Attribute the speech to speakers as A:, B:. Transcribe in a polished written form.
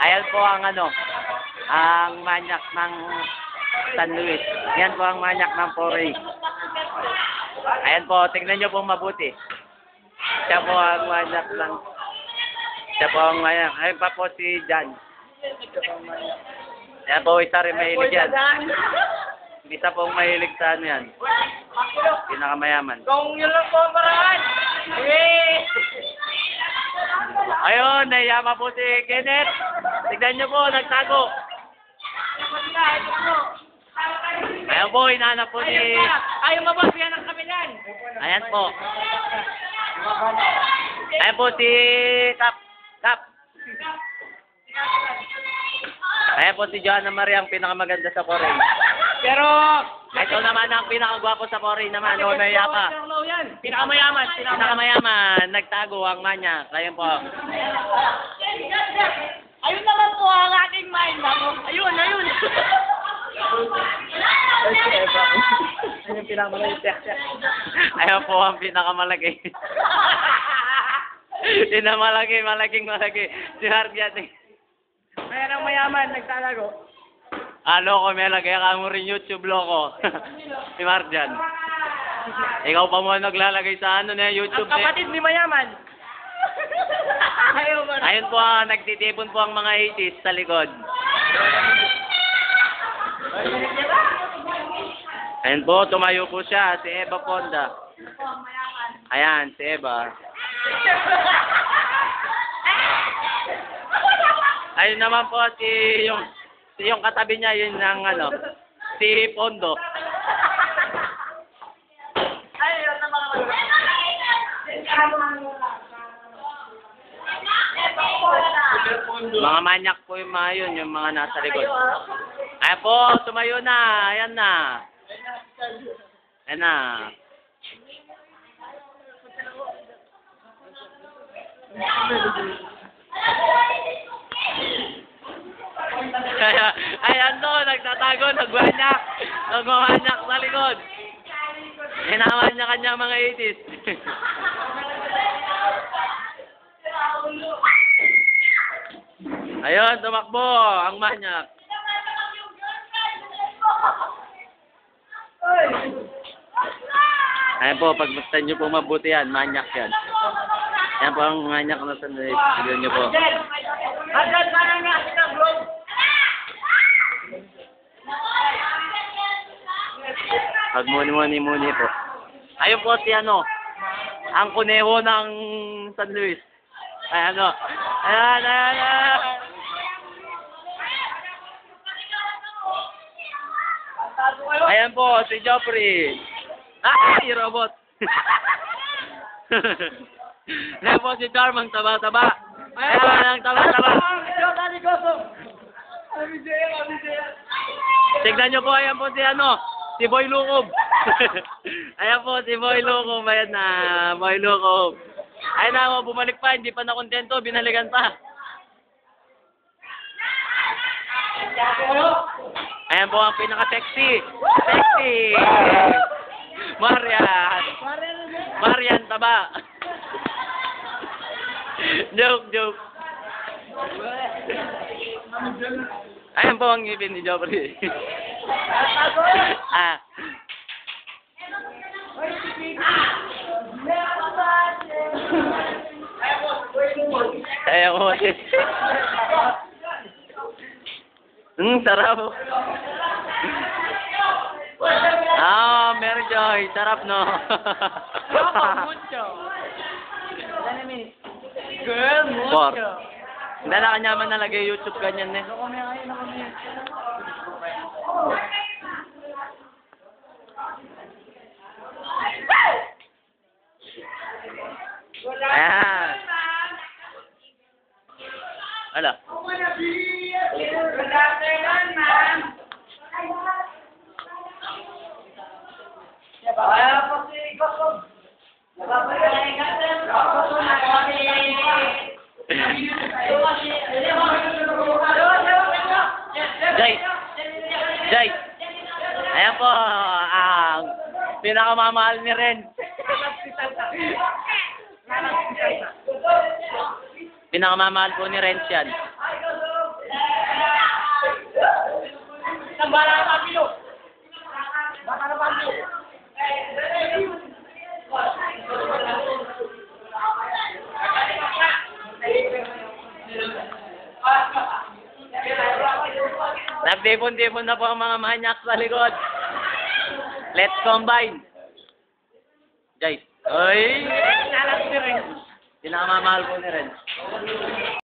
A: Ayan po ang ang manyak ng San Luis. Yan po ang manyak ng Foray. Ayan po, tingnan nyo po mabuti. Siya po ang manyak ng... Siya po ang manyak. Ayun pa po si Jan. Ayan po, isa rin mahilig yan. Isa pong mahilig sa yan. Pinakamayaman.
B: Kung yun lang po ang paraan.
A: Ayun, nayama po si Kenneth. Tignan nyo po, nagtago. Ayan po, hinahanap po ni...
B: Ayaw mabas yan ang kabilan.
A: Ayan po. Ayan po si Kap. Ayan po si Joanna Maria, ang pinakamaganda sa Foray.
B: Pero...
A: Ito naman ang pinakagwapo sa Foray naman. O, nayapa.
B: Pinakamayaman.
A: Pinakamayaman, nagtago ang manyak. Ayan po.
B: Ayun naman po ang aking mind. Ayun. Ayun yung pinakamalaki.
A: Ayan po ang pinakamalaki. Yun ang malaking. Si Hardian eh.
B: Mayroong mayaman, nagtalago.
A: Loko, may lagay ka mo rin YouTube, loko. Si Marjan. Ikaw pa mo naglalagay sa YouTube.
B: Ang kapatid ni mayaman. Ayaw ba?
A: Ayun po, nagtitipon po ang mga 80s sa likod. Ayun po, tumayo po siya, si Eva Ponda. Ayan, si Eva. Ayun naman po yung katabi niya, yun ang si Pondo.
B: Ayun naman.
A: Mga manyak po yung mga yun, yung mga nasa likod. Ayan po, tumayo na. Ayan na. Ayan to, nagtatago, nagmamanyak sa likod. Hinaman niya kanya mga 80s. Ayun, tumakbo ang manyak. Ayan po, pagmastan nyo po mabuti yan, manyak yan. Yan po ang manyak na sandali. Tignan nyo po.
B: Agad ka na nga kita, bro.
A: Pagmuni-muni po. Ayun po si ang kuneho ng San Luis. Ayan. Ayan po, si Joffrey. Si robot. Ayan po si Charmang taba-taba. Ayan, ang taba-taba. Tignan nyo po, ayan po si Boy Lukob. Ayan po, si Boy Lukob. Ayan na, Boy Lukob. Ayan na, bumalik pa, hindi pa nakontento, binalikan pa. Ayan po ang pinaka-sexy. Marian taba. Joke. Ayan po ang ngipin ni Joffrey. Ayan po. Sarap. Mary Joy, sarap no.
B: Girl, mucho.
A: Hindi na kanyaman nalagay YouTube ganyan eh. Ayan. Ala.
B: Good afternoon, ma'am. Ayaw po si Kosob.
A: Jay. Ayan po, ang pinakamamahal ni Ren. Pinakamamahal po ni Ren yan.
B: ang bala ng pamilo. Baka ng pamilo.
A: Nagdipon-dipon na po ang mga manyak sa likod. Let's combine. Guys. Oy!
B: Nalas ni rin.
A: Pinakamamahal po ni Ren.